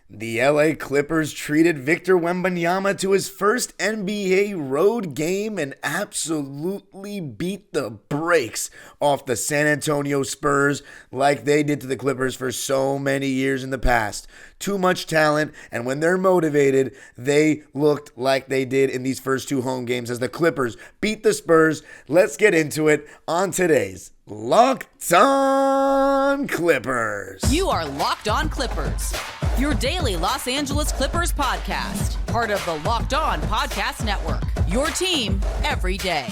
The LA Clippers treated Victor Wembanyama to his first NBA road game and absolutely beat the brakes off the San Antonio Spurs like they did to the Clippers for so many years in the past. Too much talent, and when they're motivated, they looked like they did in these first two home games as the Clippers beat the Spurs. Let's get into it on today's Locked On Clippers. You are Locked On Clippers, your daily Los Angeles Clippers podcast, part of the Locked On Podcast Network, your team every day.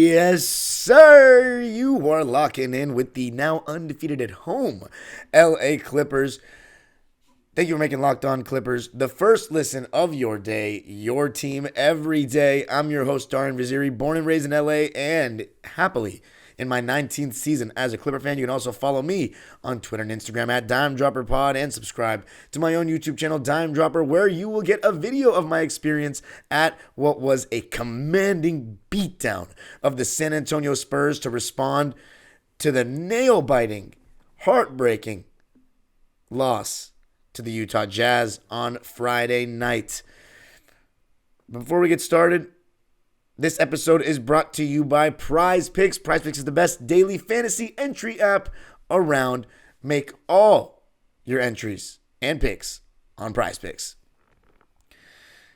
Yes, sir. You are locking in with the now undefeated at home LA Clippers. Thank you for making Locked On Clippers the first listen of your day, your team every day. I'm your host, Darian Vaziri, born and raised in LA and happily in my 19th season as a Clipper fan. You can also follow me on Twitter and Instagram at DimeDropperPod and subscribe to my own YouTube channel, Dime Dropper, where you will get a video of my experience at what was a commanding beatdown of the San Antonio Spurs to respond to the nail-biting, heartbreaking loss to the Utah Jazz on Friday night. Before we get started, this episode is brought to you by Prize Picks. Prize Picks is the best daily fantasy entry app around. Make all your entries and picks on Prize Picks.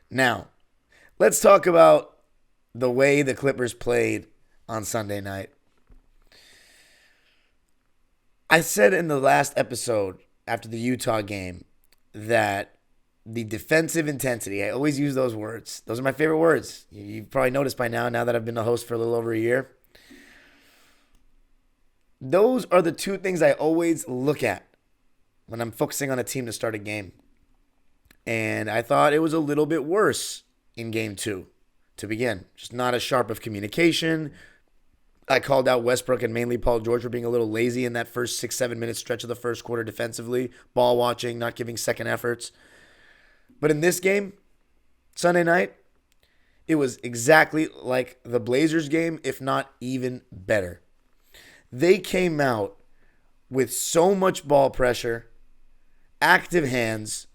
Now, let's talk about the way the Clippers played on Sunday night. I said in the last episode after the Utah game that the defensive intensity, I always use those words. Those are my favorite words. You've probably noticed by now that I've been the host for a little over a year. Those are the two things I always look at when I'm focusing on a team to start a game. And I thought it was a little bit worse in game two to begin. Just not as sharp of communication. I called out Westbrook and mainly Paul George for being a little lazy in that first 6-7 minute stretch of the first quarter defensively. Ball watching, not giving second efforts. But in this game, Sunday night, it was exactly like the Blazers game, if not even better. They came out with so much ball pressure, active hands,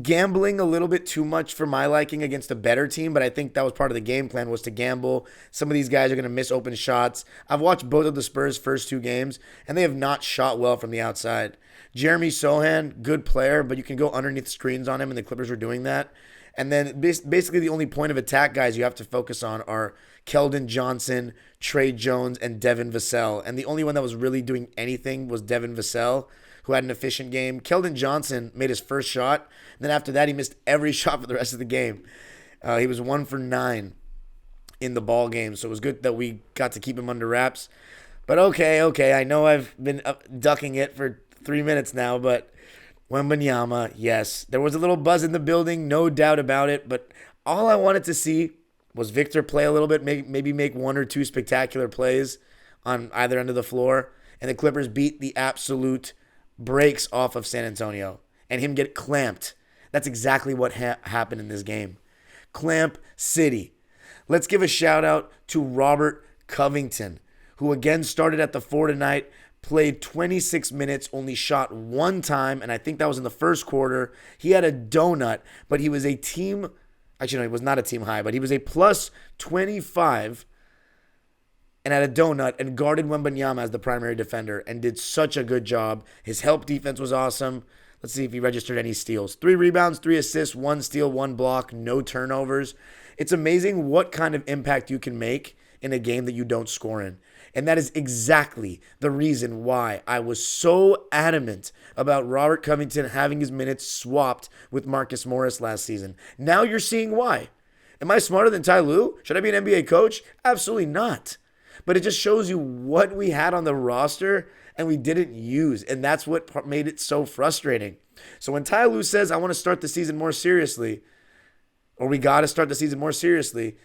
gambling a little bit too much for my liking against a better team, but I think that was part of the game plan, was to gamble. Some of these guys are going to miss open shots. I've watched both of the Spurs' first two games, and they have not shot well from the outside. Jeremy Sohan, good player, but you can go underneath screens on him, and the Clippers were doing that. And then basically the only point of attack guys you have to focus on are Keldon Johnson, Trey Jones, and Devin Vassell. And the only one that was really doing anything was Devin Vassell, who had an efficient game. Keldon Johnson made his first shot, and then after that he missed every shot for the rest of the game. He was 1 for 9 in the ball game, so it was good that we got to keep him under wraps. But okay, I know I've been ducking it for 3 minutes now, but Wembanyama, yes. There was a little buzz in the building, no doubt about it, but all I wanted to see was Victor play a little bit, maybe make one or two spectacular plays on either end of the floor, and the Clippers beat the absolute brakes off of San Antonio, and him get clamped. That's exactly what happened in this game. Clamp City. Let's give a shout out to Robert Covington, who again started at the 4 tonight, played 26 minutes, only shot one time, and I think that was in the first quarter. He had a donut, but he was a team, actually no, he was not a team high, but he was a plus 25 and had a donut and guarded Wembanyama as the primary defender and did such a good job. His help defense was awesome. Let's see if he registered any steals. 3 rebounds, 3 assists, 1 steal, 1 block, no turnovers. It's amazing what kind of impact you can make in a game that you don't score in. And that is exactly the reason why I was so adamant about Robert Covington having his minutes swapped with Marcus Morris last season. Now you're seeing why. Am I smarter than Ty Lue? Should I be an NBA coach? Absolutely not. But it just shows you what we had on the roster and we didn't use. And that's what made it so frustrating. So when Ty Lue says, I want to start the season more seriously, or we got to start the season more seriously,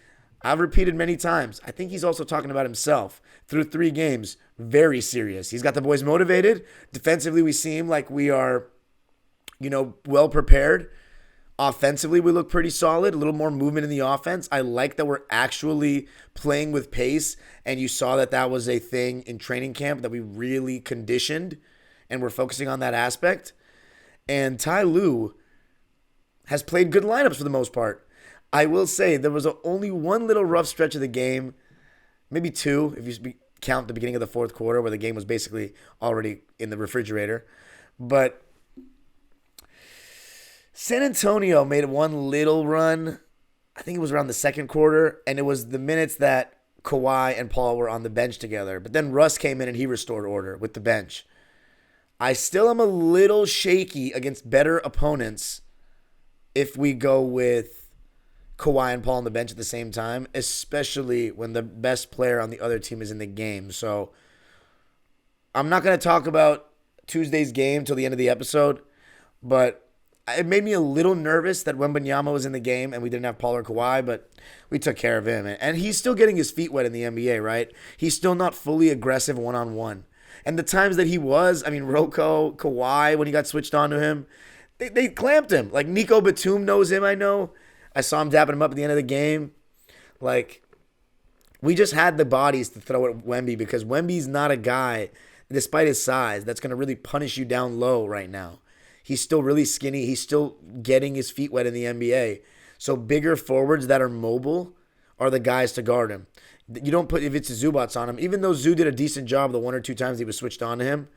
I've repeated many times. I think he's also talking about himself through 3 games. Very serious. He's got the boys motivated. Defensively, we seem like we are, well prepared. Offensively, we look pretty solid. A little more movement in the offense. I like that we're actually playing with pace. And you saw that was a thing in training camp that we really conditioned. And we're focusing on that aspect. And Ty Lue has played good lineups for the most part. I will say there was only one little rough stretch of the game, maybe 2, if you count the beginning of the fourth quarter where the game was basically already in the refrigerator. But San Antonio made one little run. I think it was around the second quarter, and it was the minutes that Kawhi and Paul were on the bench together. But then Russ came in and he restored order with the bench. I still am a little shaky against better opponents if we go with Kawhi and Paul on the bench at the same time, especially when the best player on the other team is in the game. So I'm not going to talk about Tuesday's game till the end of the episode, but it made me a little nervous that Wembanyama was in the game and we didn't have Paul or Kawhi, but we took care of him. And he's still getting his feet wet in the NBA, right? He's still not fully aggressive one-on-one. And the times that he was, Rocco, Kawhi, when he got switched on to him, they clamped him. Like Nico Batum knows him, I know. I saw him dapping him up at the end of the game. Like, we just had the bodies to throw at Wemby because Wemby's not a guy, despite his size, that's going to really punish you down low right now. He's still really skinny. He's still getting his feet wet in the NBA. So bigger forwards that are mobile are the guys to guard him. You don't put Ivica Zubats on him, even though Zoo did a decent job the 1 or 2 times he was switched on to him.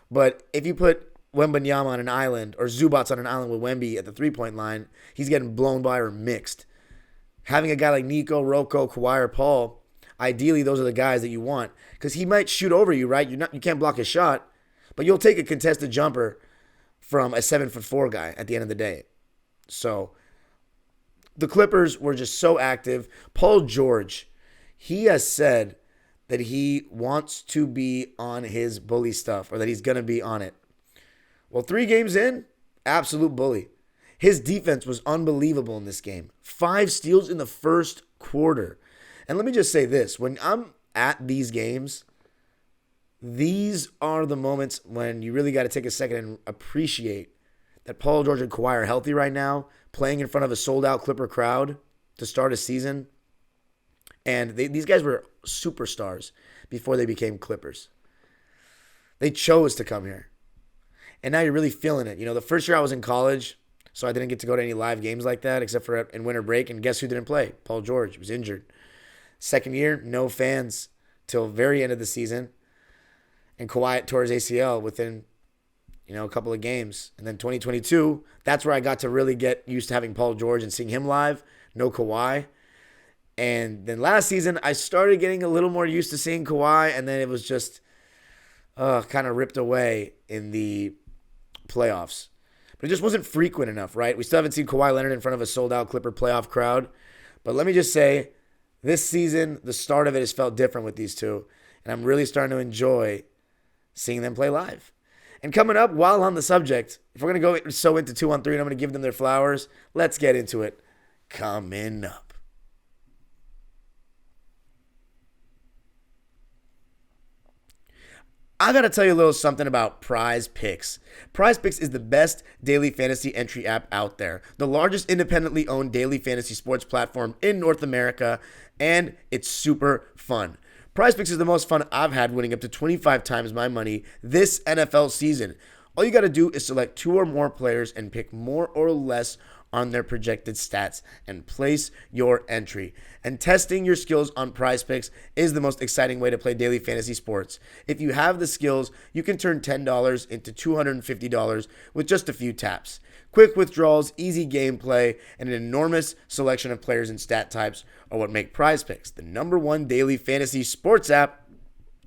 But if you put Wembanyama on an island or Zubats on an island with Wemby at the 3-point line, he's getting blown by or mixed. Having a guy like Nico, Rocco, Kawhi, or Paul, ideally those are the guys that you want because he might shoot over you, right? You can't block his shot, but you'll take a contested jumper from a 7'4" guy at the end of the day. So the Clippers were just so active. Paul George, he has said that he wants to be on his bully stuff or that he's going to be on it. Well, 3 games in, absolute bully. His defense was unbelievable in this game. 5 steals in the first quarter. And let me just say this. When I'm at these games, these are the moments when you really got to take a second and appreciate that Paul George and Kawhi are healthy right now, playing in front of a sold-out Clipper crowd to start a season. And these guys were superstars before they became Clippers. They chose to come here. And now you're really feeling it. The first year I was in college, so I didn't get to go to any live games like that except for in winter break. And guess who didn't play? Paul George was injured. Second year, no fans till very end of the season. And Kawhi tore his ACL within, a couple of games. And then 2022, that's where I got to really get used to having Paul George and seeing him live. No Kawhi. And then last season, I started getting a little more used to seeing Kawhi. And then it was just kind of ripped away in the playoffs. But it just wasn't frequent enough, right? We still haven't seen Kawhi Leonard in front of a sold-out Clipper playoff crowd. But let me just say, this season, the start of it has felt different with these two. And I'm really starting to enjoy seeing them play live. And coming up, while on the subject, if we're going to go so into 2-on-3 and I'm going to give them their flowers, let's get into it. Coming up. I got to tell you a little something about Prize Picks. Prize Picks is the best daily fantasy entry app out there, the largest independently owned daily fantasy sports platform in North America, and it's super fun. Prize Picks is the most fun I've had, winning up to 25 times my money this NFL season. All you got to do is select 2 or more players and pick more or less on their projected stats and place your entry. And testing your skills on Prize Picks is the most exciting way to play daily fantasy sports. If you have the skills, you can turn $10 into $250 with just a few taps. Quick withdrawals, easy gameplay, and an enormous selection of players and stat types are what make Prize Picks the #1 daily fantasy sports app.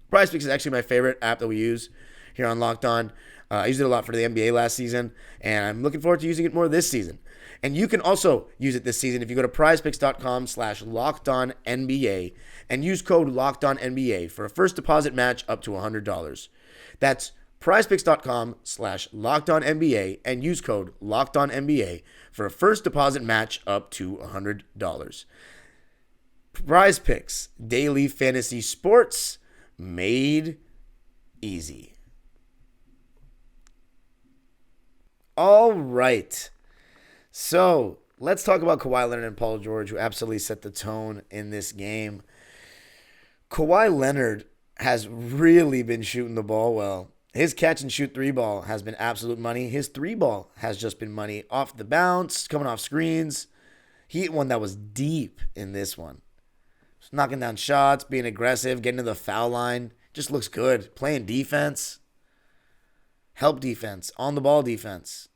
Prize Picks is actually my favorite app that we use here on Locked On. I used it a lot for the NBA last season, and I'm looking forward to using it more this season. And you can also use it this season if you go to prizepicks.com/LockedOnNBA and use code LockedOnNBA for a first deposit match up to $100. That's prizepicks.com/LockedOnNBA and use code LockedOnNBA for a first deposit match up to $100. Prize Picks, daily fantasy sports made easy. All right. So let's talk about Kawhi Leonard and Paul George, who absolutely set the tone in this game. Kawhi Leonard has really been shooting the ball well. His catch and shoot three ball has been absolute money. His three ball has just been money. Off the bounce, coming off screens. He hit one that was deep in this one. Just knocking down shots, being aggressive, getting to the foul line. Just looks good. Playing defense. Help defense. On the ball defense.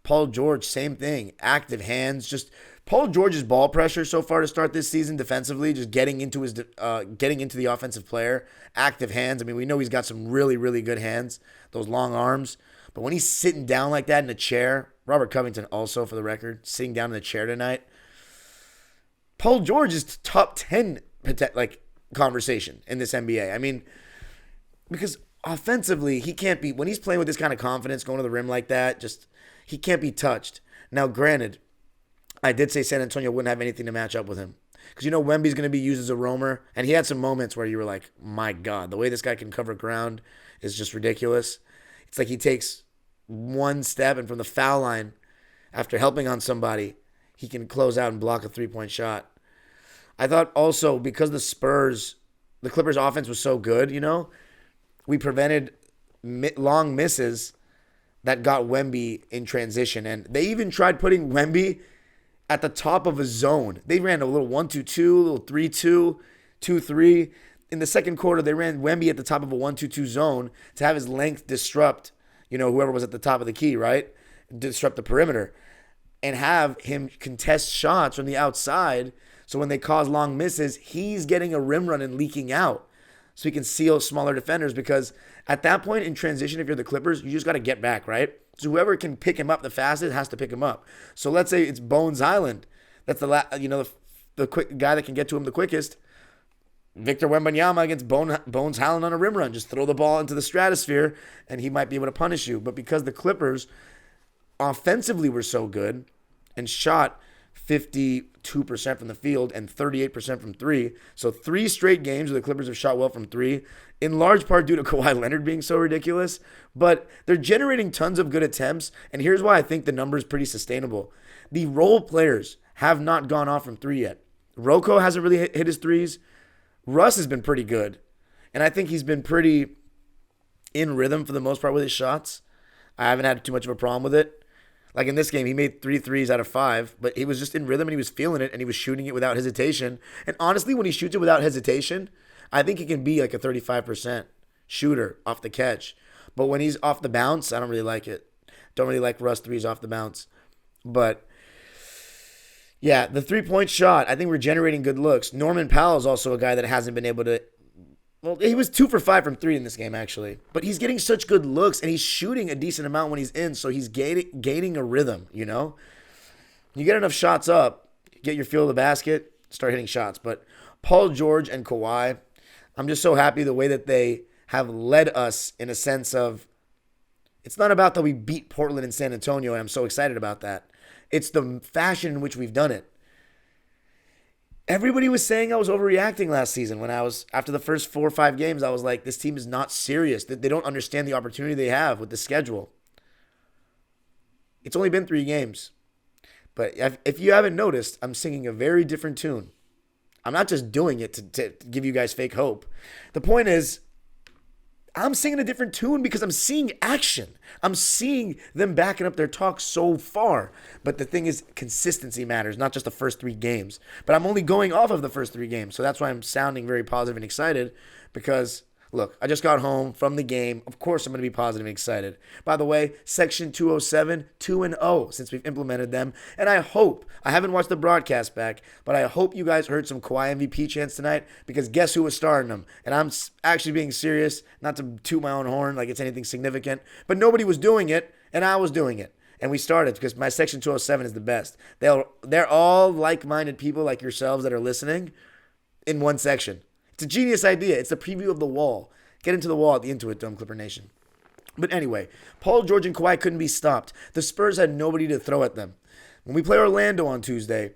Paul George, same thing. Active hands. Just Paul George's ball pressure so far to start this season defensively, just getting into the offensive player. Active hands. I mean, we know he's got some really, really good hands. Those long arms. But when he's sitting down like that in a chair, Robert Covington also, for the record, sitting down in the chair tonight. Paul George is top 10 conversation in this NBA. I mean, because offensively, he can't be, when he's playing with this kind of confidence, going to the rim like that, just, he can't be touched. Now, granted, I did say San Antonio wouldn't have anything to match up with him. Because Wemby's going to be used as a roamer. And he had some moments where you were like, my God, the way this guy can cover ground is just ridiculous. It's like he takes one step, and from the foul line, after helping on somebody, he can close out and block a three-point shot. I thought also, because the Clippers' offense was so good, we prevented long misses that got Wemby in transition. And they even tried putting Wemby at the top of a zone. They ran a little 1-2-2, a little 3-2, 2-3. In the second quarter, they ran Wemby at the top of a 1-2-2 zone to have his length disrupt, whoever was at the top of the key, right? Disrupt the perimeter. And have him contest shots from the outside. So when they cause long misses, he's getting a rim run and leaking out. So he can seal smaller defenders, because at that point in transition, if you're the Clippers, you just got to get back, right? So whoever can pick him up the fastest has to pick him up. So let's say it's Bones Highland. That's the quick guy that can get to him the quickest. Victor Wembanyama against Bones Highland on a rim run. Just throw the ball into the stratosphere, and he might be able to punish you. But because the Clippers offensively were so good and shot 52% from the field and 38% from three. So 3 straight games where the Clippers have shot well from three, in large part due to Kawhi Leonard being so ridiculous. But they're generating tons of good attempts, and here's why I think the number is pretty sustainable. The role players have not gone off from three yet. Rocco hasn't really hit his threes. Russ has been pretty good, and I think he's been pretty in rhythm for the most part with his shots. I haven't had too much of a problem with it. Like in this game, he made 3 threes out of 5, but he was just in rhythm and he was feeling it and he was shooting it without hesitation. And honestly, when he shoots it without hesitation, I think he can be like a 35% shooter off the catch. But when he's off the bounce, I don't really like it. Don't really like Russ threes off the bounce. But yeah, the 3-point shot, I think we're generating good looks. Norman Powell is also a guy that hasn't been able to. Well, he was 2 for 5 from 3 in this game, actually. But he's getting such good looks, and he's shooting a decent amount when he's in, so he's gaining a rhythm, You get enough shots up, get your feel of the basket, start hitting shots. But Paul George and Kawhi, I'm just so happy the way that they have led us in a sense of, it's not about that we beat Portland and San Antonio, and I'm so excited about that. It's the fashion in which we've done it. Everybody was saying I was overreacting last season when after the first 4 or 5 games, I was like, this team is not serious. They don't understand the opportunity they have with the schedule. It's only been 3 games. But if you haven't noticed, I'm singing a very different tune. I'm not just doing it to give you guys fake hope. The point is, I'm singing a different tune because I'm seeing action. I'm seeing them backing up their talk so far. But the thing is, consistency matters, not just the first 3 games. But I'm only going off of the first 3 games. So that's why I'm sounding very positive and excited. Because, look, I just got home from the game. Of course I'm going to be positive and excited. By the way, Section 207, 2-0 since we've implemented them. And I haven't watched the broadcast back, but I hope you guys heard some Kawhi MVP chants tonight, because guess who was starting them? And I'm actually being serious, not to toot my own horn like it's anything significant, but nobody was doing it, and I was doing it. And we started because my Section 207 is the best. They're all like-minded people like yourselves that are listening in one section. It's a genius idea. It's the preview of the wall. Get into the wall at the Intuit Dome, Clipper Nation. But anyway, Paul George and Kawhi couldn't be stopped. The Spurs had nobody to throw at them. When we play Orlando on Tuesday,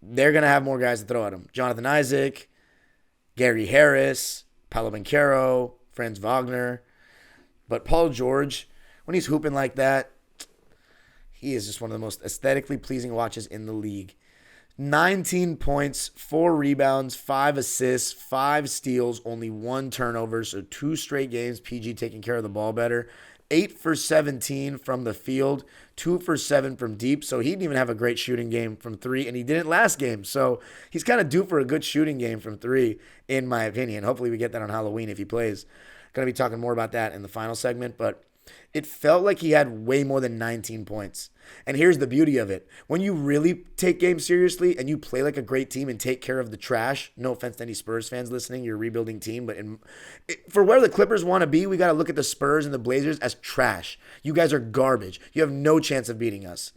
they're going to have more guys to throw at him. Jonathan Isaac, Gary Harris, Paolo Banchero, Franz Wagner. But Paul George, when he's hooping like that, he is just one of the most aesthetically pleasing watches in the league. 19 points, 4 rebounds, 5 assists, 5 steals, only 1 turnover. So 2 straight games, PG taking care of the ball better. 8 for 17 from the field, 2 for 7 from deep. So he didn't even have a great shooting game from 3, and he didn't last game. So he's kind of due for a good shooting game from 3, in my opinion. Hopefully we get that on Halloween if he plays. Going to be talking more about that in the final segment, but it felt like he had way more than 19 points. And here's the beauty of it. When you really take games seriously and you play like a great team and take care of the trash, no offense to any Spurs fans listening, you're a rebuilding team, but for where the Clippers want to be, we got to look at the Spurs and the Blazers as trash. You guys are garbage. You have no chance of beating us.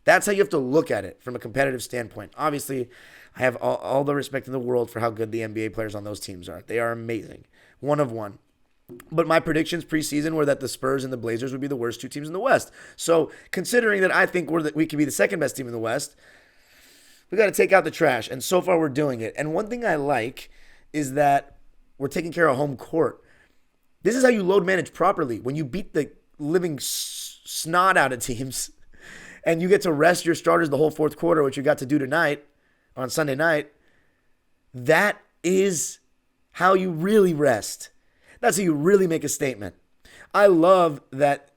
That's how you have to look at it from a competitive standpoint. Obviously, I have all the respect in the world for how good the NBA players on those teams are. They are amazing. One of one. But my predictions preseason were that the Spurs and the Blazers would be the worst 2 teams in the West. So considering that I think we could be the second best team in the West, we got to take out the trash. And so far we're doing it. And one thing I like is that we're taking care of home court. This is how you load manage properly. When you beat the living snot out of teams and you get to rest your starters the whole fourth quarter, which you got to do tonight on Sunday night, that is how you really rest. That's how you really make a statement. I love that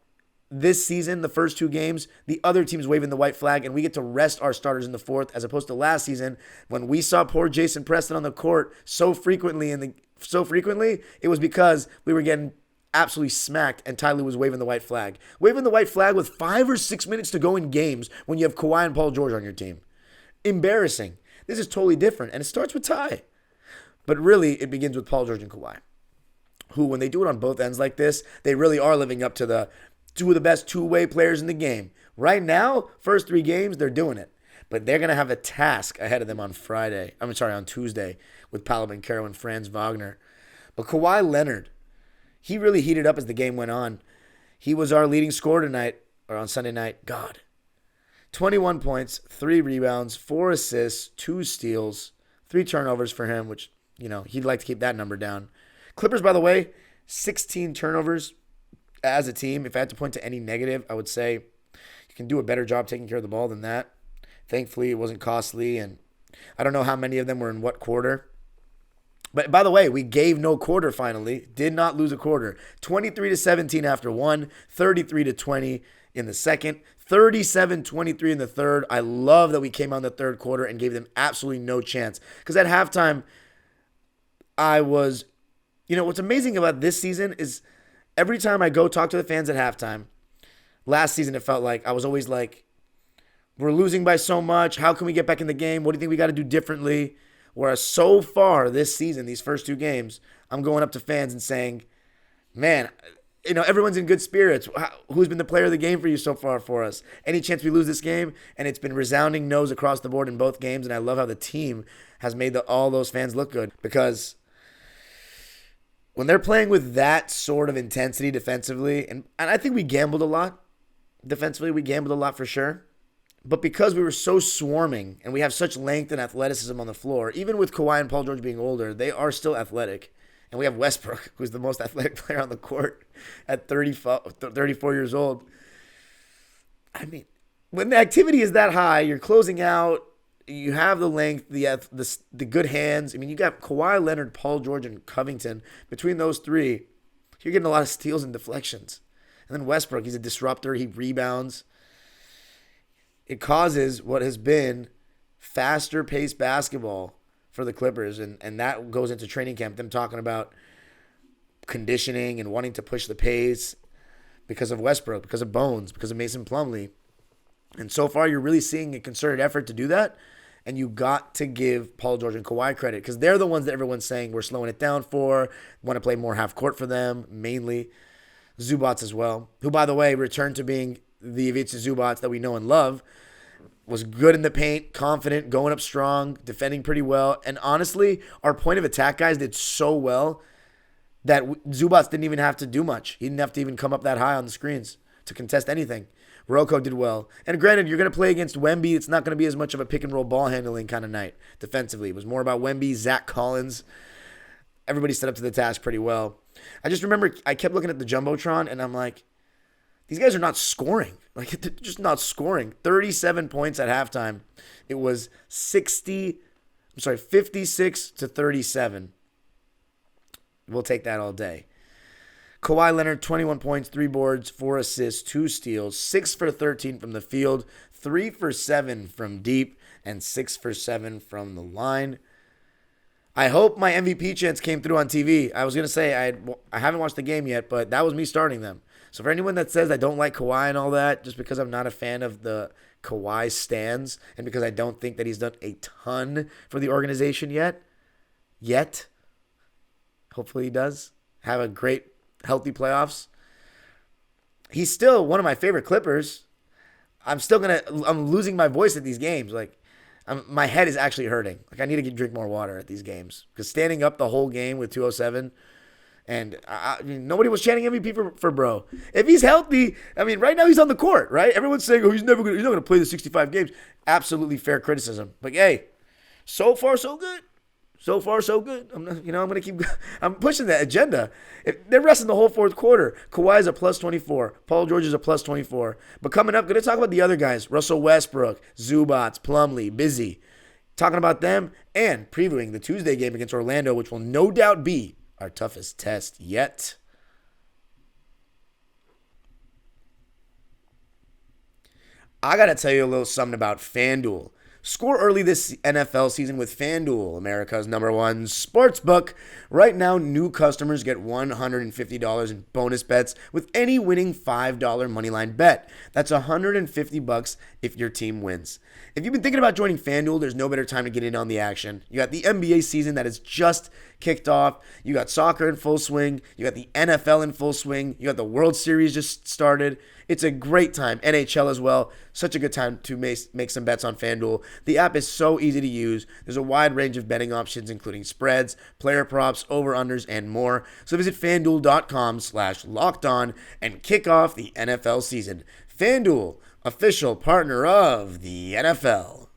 this season, the first 2 games, the other team's waving the white flag, and we get to rest our starters in the fourth, as opposed to last season when we saw poor Jason Preston on the court so frequently, it was because we were getting absolutely smacked, and Ty Lue was waving the white flag. Waving the white flag with 5 or 6 minutes to go in games when you have Kawhi and Paul George on your team. Embarrassing. This is totally different, and it starts with Ty. But really, it begins with Paul George and Kawhi, who, when they do it on both ends like this, they really are living up to the 2 of the best two-way players in the game. Right now, first 3 games, they're doing it. But they're going to have a task ahead of them on Tuesday with Paolo Banchero and Franz Wagner. But Kawhi Leonard, he really heated up as the game went on. He was our leading scorer on Sunday night. God. 21 points, 3 rebounds, 4 assists, 2 steals, 3 turnovers for him, which, he'd like to keep that number down. Clippers, by the way, 16 turnovers as a team. If I had to point to any negative, I would say you can do a better job taking care of the ball than that. Thankfully, it wasn't costly, and I don't know how many of them were in what quarter. But by the way, we gave no quarter finally. Did not lose a quarter. 23-17 after 1, 33-20 in the second, 37-23 in the third. I love that we came out in the third quarter and gave them absolutely no chance. Because at halftime, what's amazing about this season is every time I go talk to the fans at halftime, last season it felt like I was always like, we're losing by so much. How can we get back in the game? What do you think we got to do differently? Whereas so far this season, these first 2 games, I'm going up to fans and saying, man, everyone's in good spirits. Who's been the player of the game for you so far for us? Any chance we lose this game? And it's been resounding no's across the board in both games. And I love how the team has made all those fans look good, because when they're playing with that sort of intensity defensively, and I think we gambled a lot defensively. We gambled a lot for sure. But because we were so swarming and we have such length and athleticism on the floor, even with Kawhi and Paul George being older, they are still athletic. And we have Westbrook, who's the most athletic player on the court at 34 years old. I mean, when the activity is that high, you're closing out, you have the length, the good hands. I mean, you got Kawhi Leonard, Paul George, and Covington. Between those 3, you're getting a lot of steals and deflections. And then Westbrook, he's a disruptor. He rebounds. It causes what has been faster-paced basketball for the Clippers, and that goes into training camp, them talking about conditioning and wanting to push the pace because of Westbrook, because of Bones, because of Mason Plumlee. And so far, you're really seeing a concerted effort to do that, and you got to give Paul George and Kawhi credit, because they're the ones that everyone's saying we're slowing it down for, want to play more half-court for them, mainly. Zubats as well, who, by the way, returned to being the Ivica Zubats that we know and love. Was good in the paint, confident, going up strong, defending pretty well. And honestly, our point of attack guys did so well that Zubats didn't even have to do much. He didn't have to even come up that high on the screens to contest anything. Rocco did well. And granted, you're going to play against Wemby. It's not going to be as much of a pick-and-roll ball handling kind of night defensively. It was more about Wemby, Zach Collins. Everybody set up to the task pretty well. I just remember I kept looking at the Jumbotron, and I'm like, these guys are not scoring. Like, they're just not scoring. 37 points at halftime. It was 56 to 37. We'll take that all day. Kawhi Leonard, 21 points, 3 boards, 4 assists, 2 steals, 6 for 13 from the field, 3 for 7 from deep, and 6 for 7 from the line. I hope my MVP chance came through on TV. I was going to say I haven't watched the game yet, but that was me starting them. So for anyone that says I don't like Kawhi and all that, just because I'm not a fan of the Kawhi stans and because I don't think that he's done a ton for the organization yet, hopefully he does, have a great, healthy playoffs. He's still one of my favorite Clippers. I'm losing my voice at these games. Like, my head is actually hurting. Like, I need to drink more water at these games because standing up the whole game with 207, and I mean, nobody was chanting MVP for bro. If he's healthy, I mean, right now he's on the court, right? Everyone's saying, he's not going to play the 65 games. Absolutely fair criticism. But hey, so far so good. So far, so good. I'm pushing that agenda. They're resting the whole fourth quarter. Kawhi's a plus 24. Paul George is a plus 24. But coming up, going to talk about the other guys. Russell Westbrook, Zubats, Plumlee, Busy. Talking about them and previewing the Tuesday game against Orlando, which will no doubt be our toughest test yet. I got to tell you a little something about FanDuel. Score early this NFL season with FanDuel, America's #1 sportsbook. Right now, new customers get $150 in bonus bets with any winning $5 moneyline bet. That's $150 if your team wins. If you've been thinking about joining FanDuel, there's no better time to get in on the action. You got the NBA season that has just kicked off. You got soccer in full swing. You got the NFL in full swing. You got the World Series just started. It's a great time. NHL as well. Such a good time to make some bets on FanDuel. The app is so easy to use. There's a wide range of betting options, including spreads, player props, over-unders, and more. So visit FanDuel.com/lockedon and kick off the NFL season. FanDuel, official partner of the NFL.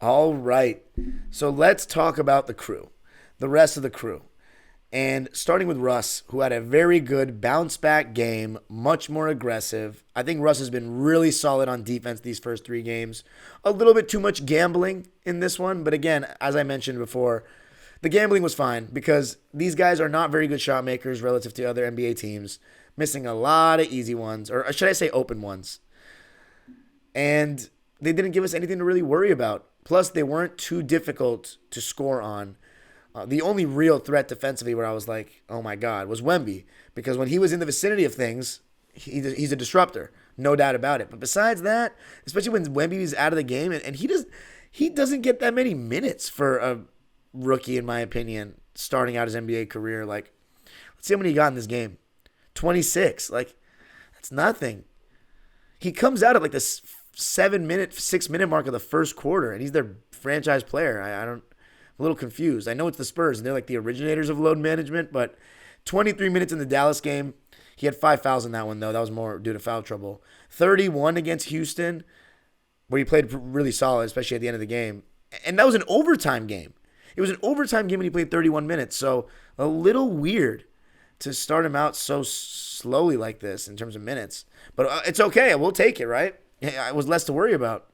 All right. So let's talk about the crew, the rest of the crew. And starting with Russ, who had a very good bounce-back game, much more aggressive. I think Russ has been really solid on defense these first 3 games. A little bit too much gambling in this one, but again, as I mentioned before, the gambling was fine because these guys are not very good shot makers relative to other NBA teams, missing a lot of easy ones, or should I say open ones. And they didn't give us anything to really worry about. Plus, they weren't too difficult to score on. The only real threat defensively where I was like, oh my God, was Wemby. Because when he was in the vicinity of things, he's a disruptor. No doubt about it. But besides that, especially when Wemby is out of the game, and he doesn't get that many minutes for a rookie, in my opinion, starting out his NBA career. Like, let's see how many he got in this game. 26. Like, that's nothing. He comes out at like the 6-minute mark of the first quarter, and he's their franchise player. I'm a little confused. I know it's the Spurs, and they're like the originators of load management, but 23 minutes in the Dallas game. He had 5 fouls in that one, though. That was more due to foul trouble. 31 against Houston, where he played really solid, especially at the end of the game. And that was an overtime game. It was an overtime game, and he played 31 minutes. So a little weird to start him out so slowly like this in terms of minutes. But it's okay. We'll take it, right? It was less to worry about.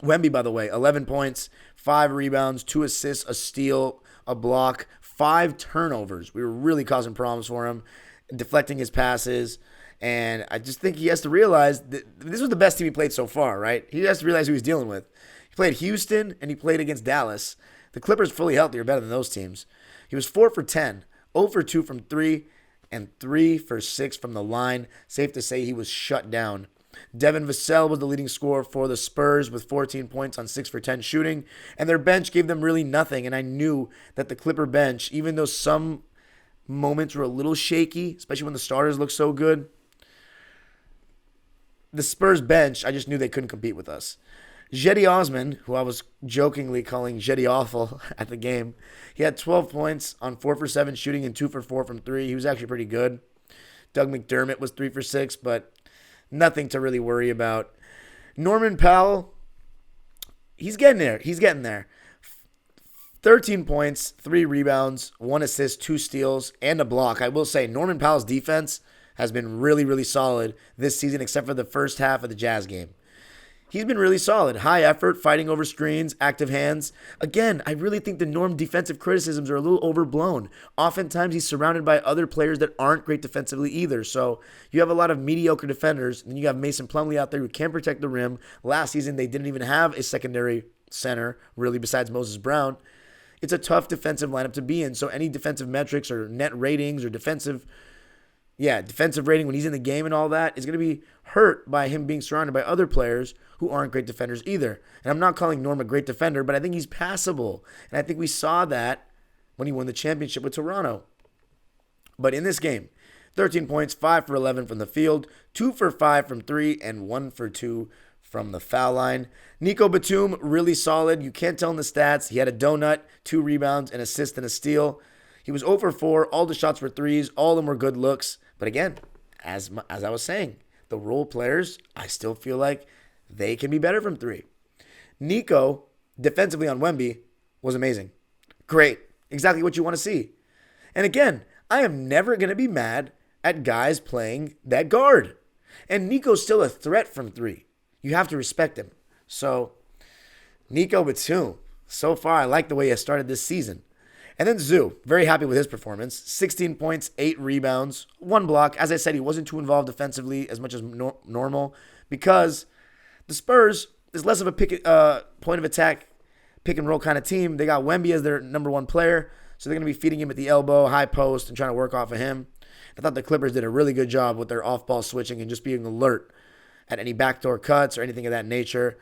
Wemby, by the way, 11 points, 5 rebounds, 2 assists, a steal, a block, 5 turnovers. We were really causing problems for him, deflecting his passes. And I just think he has to realize that this was the best team he played so far, right? He has to realize who he's dealing with. He played Houston, and he played against Dallas. The Clippers fully healthy are better than those teams. He was 4 for 10, 0 for 2 from 3, and 3 for 6 from the line. Safe to say he was shut down. Devin Vassell was the leading scorer for the Spurs with 14 points on 6 for 10 shooting, and their bench gave them really nothing. And I knew that the Clipper bench, even though some moments were a little shaky, especially when the starters looked so good, the Spurs bench, I just knew they couldn't compete with us. Jetty Osman, who I was jokingly calling Jetty Awful at the game, he had 12 points on 4 for 7 shooting and 2 for 4 from 3. He was actually pretty good. Doug McDermott was 3 for 6, but nothing to really worry about. Norman Powell, he's getting there. 13 points, 3 rebounds, 1 assist, 2 steals, and a block. I will say Norman Powell's defense has been really, really solid this season, except for the first half of the Jazz game. He's been really solid. High effort, fighting over screens, active hands. Again, I really think the Norm defensive criticisms are a little overblown. Oftentimes, he's surrounded by other players that aren't great defensively either. So you have a lot of mediocre defenders. Then you have Mason Plumlee out there who can protect the rim. Last season, they didn't even have a secondary center, really, besides Moses Brown. It's a tough defensive lineup to be in. So any defensive metrics or net ratings or defensive rating when he's in the game and all that is going to be hurt by him being surrounded by other players who aren't great defenders either. And I'm not calling Norm a great defender, but I think he's passable. And I think we saw that when he won the championship with Toronto. But in this game, 13 points, 5 for 11 from the field, 2 for 5 from 3, and 1 for 2 from the foul line. Nico Batum, really solid. You can't tell in the stats. He had a donut, 2 rebounds, an assist, and a steal. He was 0 for 4. All the shots were threes. All of them were good looks. But again, as I was saying, the role players, I still feel like they can be better from 3. Nico, defensively on Wemby, was amazing. Great. Exactly what you want to see. And again, I am never going to be mad at guys playing that guard. And Nico's still a threat from 3. You have to respect him. So, Nico Batum, so far I like the way he has started this season. And then Zoo, very happy with his performance. 16 points, 8 rebounds, 1 block. As I said, he wasn't too involved defensively as much as normal because the Spurs is less of a point of attack, pick and roll kind of team. They got Wemby as their number 1 player, so they're going to be feeding him at the elbow, high post, and trying to work off of him. I thought the Clippers did a really good job with their off-ball switching and just being alert at any backdoor cuts or anything of that nature.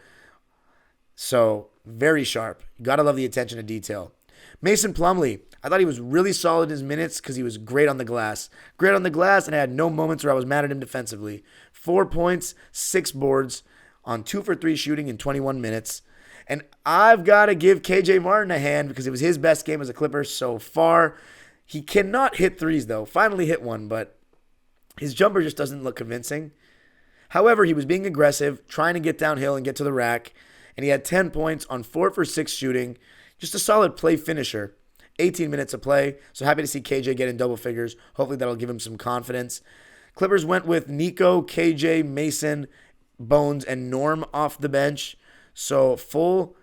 So, very sharp. You got to love the attention to detail. Mason Plumlee, I thought he was really solid in his minutes because he was great on the glass. Great on the glass, and I had no moments where I was mad at him defensively. 4 points, 6 boards on 2 for 3 shooting in 21 minutes. And I've got to give KJ Martin a hand because it was his best game as a Clipper so far. He cannot hit threes, though. Finally hit one, but his jumper just doesn't look convincing. However, he was being aggressive, trying to get downhill and get to the rack, and he had 10 points on 4 for 6 shooting. Just a solid play finisher. 18 minutes of play, so happy to see KJ get in double figures. Hopefully that'll give him some confidence. Clippers went with Nico, KJ, Mason, Bones, and Norm off the bench. So full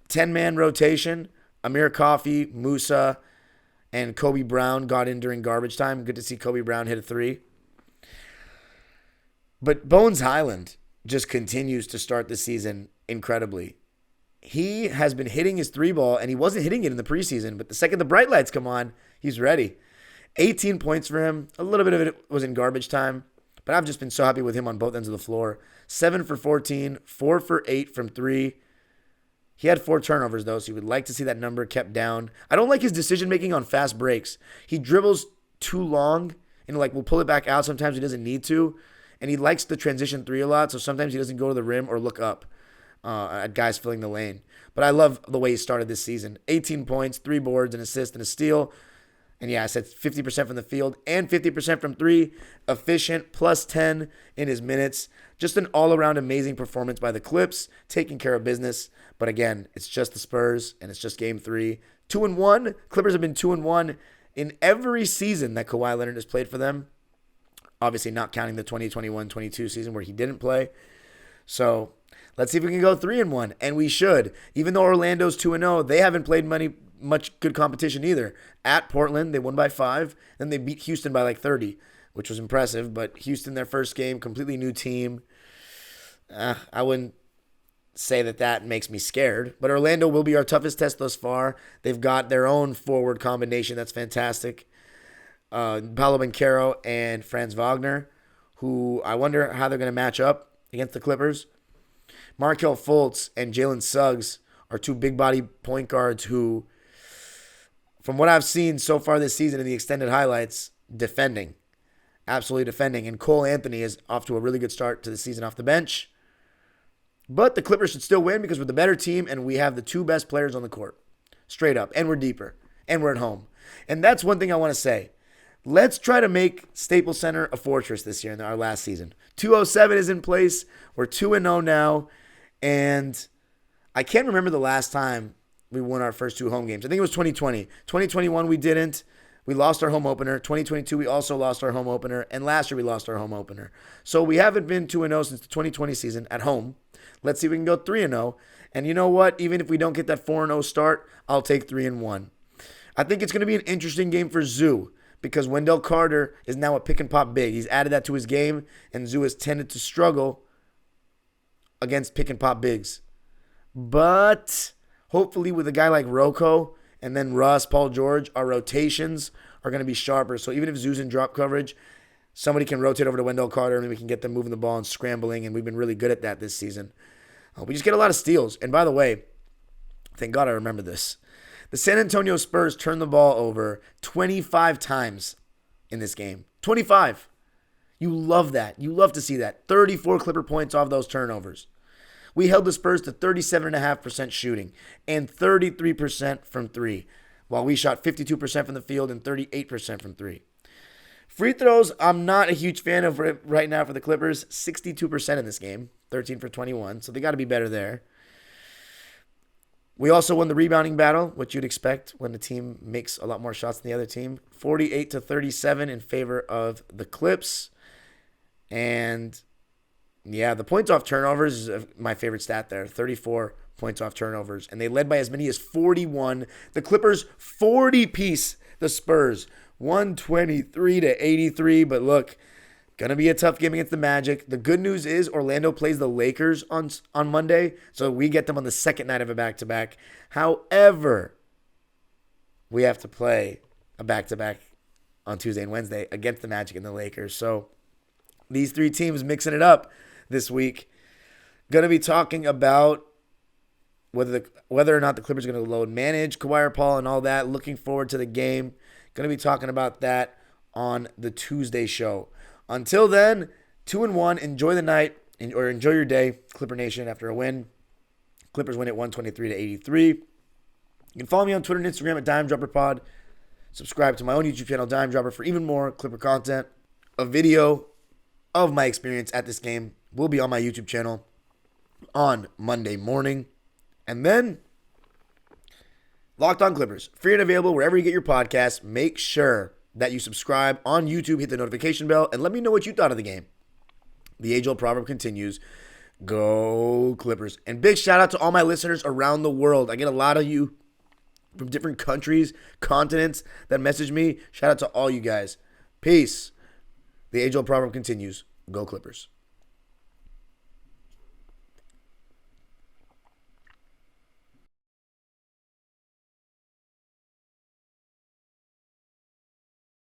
10-man rotation. Amir Coffey, Musa, and Kobe Brown got in during garbage time. Good to see Kobe Brown hit a 3. But Bones Highland just continues to start the season incredibly. He has been hitting his 3-ball, and he wasn't hitting it in the preseason, but the second the bright lights come on, he's ready. 18 points for him. A little bit of it was in garbage time, but I've just been so happy with him on both ends of the floor. 7 for 14, 4 for 8 from 3. He had 4 turnovers, though, so you would like to see that number kept down. I don't like his decision-making on fast breaks. He dribbles too long, and will pull it back out. Sometimes he doesn't need to, and he likes the transition 3 a lot, so sometimes he doesn't go to the rim or look up at guys filling the lane. But I love the way he started this season. 18 points, 3 boards, an assist, and a steal. And yeah, I said 50% from the field and 50% from 3. Efficient, plus 10 in his minutes. Just an all-around amazing performance by the Clips, taking care of business. But again, it's just the Spurs, and it's just Game 3. 2-1. Clippers have been 2-1 in every season that Kawhi Leonard has played for them. Obviously not counting the 2021-22 season where he didn't play. So let's see if we can go 3-1, and we should. Even though Orlando's 2-0, they haven't played much good competition either. At Portland, they won by 5. Then they beat Houston by 30, which was impressive. But Houston, their first game, completely new team. I wouldn't say that makes me scared. But Orlando will be our toughest test thus far. They've got their own forward combination that's fantastic. Paolo Banchero and Franz Wagner, who I wonder how they're going to match up against the Clippers. Markelle Fultz and Jalen Suggs are 2 big-body point guards who, from what I've seen so far this season in the extended highlights, defending. Absolutely defending. And Cole Anthony is off to a really good start to the season off the bench. But the Clippers should still win because we're the better team and we have the two best players on the court. Straight up. And we're deeper. And we're at home. And that's one thing I want to say. Let's try to make Staples Center a fortress this year in our last season. 207 is in place. We're 2-0 now. And I can't remember the last time we won our first two home games. I think it was 2020. 2021 we didn't. We lost our home opener. 2022 we also lost our home opener. And last year we lost our home opener. So we haven't been 2-0 since the 2020 season at home. Let's see if we can go 3-0. And you know what? Even if we don't get that 4-0 start, I'll take 3-1. I think it's going to be an interesting game for Zoo because Wendell Carter is now a pick and pop big. He's added that to his game, and Zoo has tended to struggle against pick and pop bigs. But hopefully with a guy like Rocco and then Russ, Paul George, our rotations are going to be sharper. So even if Zoo's in drop coverage, somebody can rotate over to Wendell Carter and we can get them moving the ball and scrambling, and we've been really good at that this season. We just get a lot of steals. And by the way, thank God I remember this. The San Antonio Spurs turned the ball over 25 times in this game. 25. You love that. You love to see that. 34 Clipper points off those turnovers. We held the Spurs to 37.5% shooting and 33% from three, while we shot 52% from the field and 38% from three. Free throws, I'm not a huge fan of right now for the Clippers. 62% in this game, 13 for 21, so they got to be better there. We also won the rebounding battle, which you'd expect when the team makes a lot more shots than the other team. 48-37 in favor of the Clips. And yeah, the points off turnovers is my favorite stat there. 34 points off turnovers. And they led by as many as 41. The Clippers 40-piece the Spurs. 123-83. But look, going to be a tough game against the Magic. The good news is Orlando plays the Lakers on Monday, so we get them on the second night of a back-to-back. However, we have to play a back-to-back on Tuesday and Wednesday against the Magic and the Lakers. So these three teams mixing it up this week. Going to be talking about whether or not the Clippers are going to load manage Kawhi or Paul and all that. Looking forward to the game. Going to be talking about that on the Tuesday show. Until then, 2-1. Enjoy the night or enjoy your day, Clipper Nation, after a win. Clippers win at 123-83. You can follow me on Twitter and Instagram at DimeDropperPod. Subscribe to my own YouTube channel, Dime Dropper, for even more Clipper content. A video of my experience at this game will be on my YouTube channel on Monday morning. And then, Locked On Clippers, free and available wherever you get your podcasts. Make sure that you subscribe on YouTube, hit the notification bell, and let me know what you thought of the game. The age-old proverb continues, go Clippers. And big shout out to all my listeners around the world. I get a lot of you from different countries, continents that message me. Shout out to all you guys. Peace. The age-old proverb continues, go Clippers.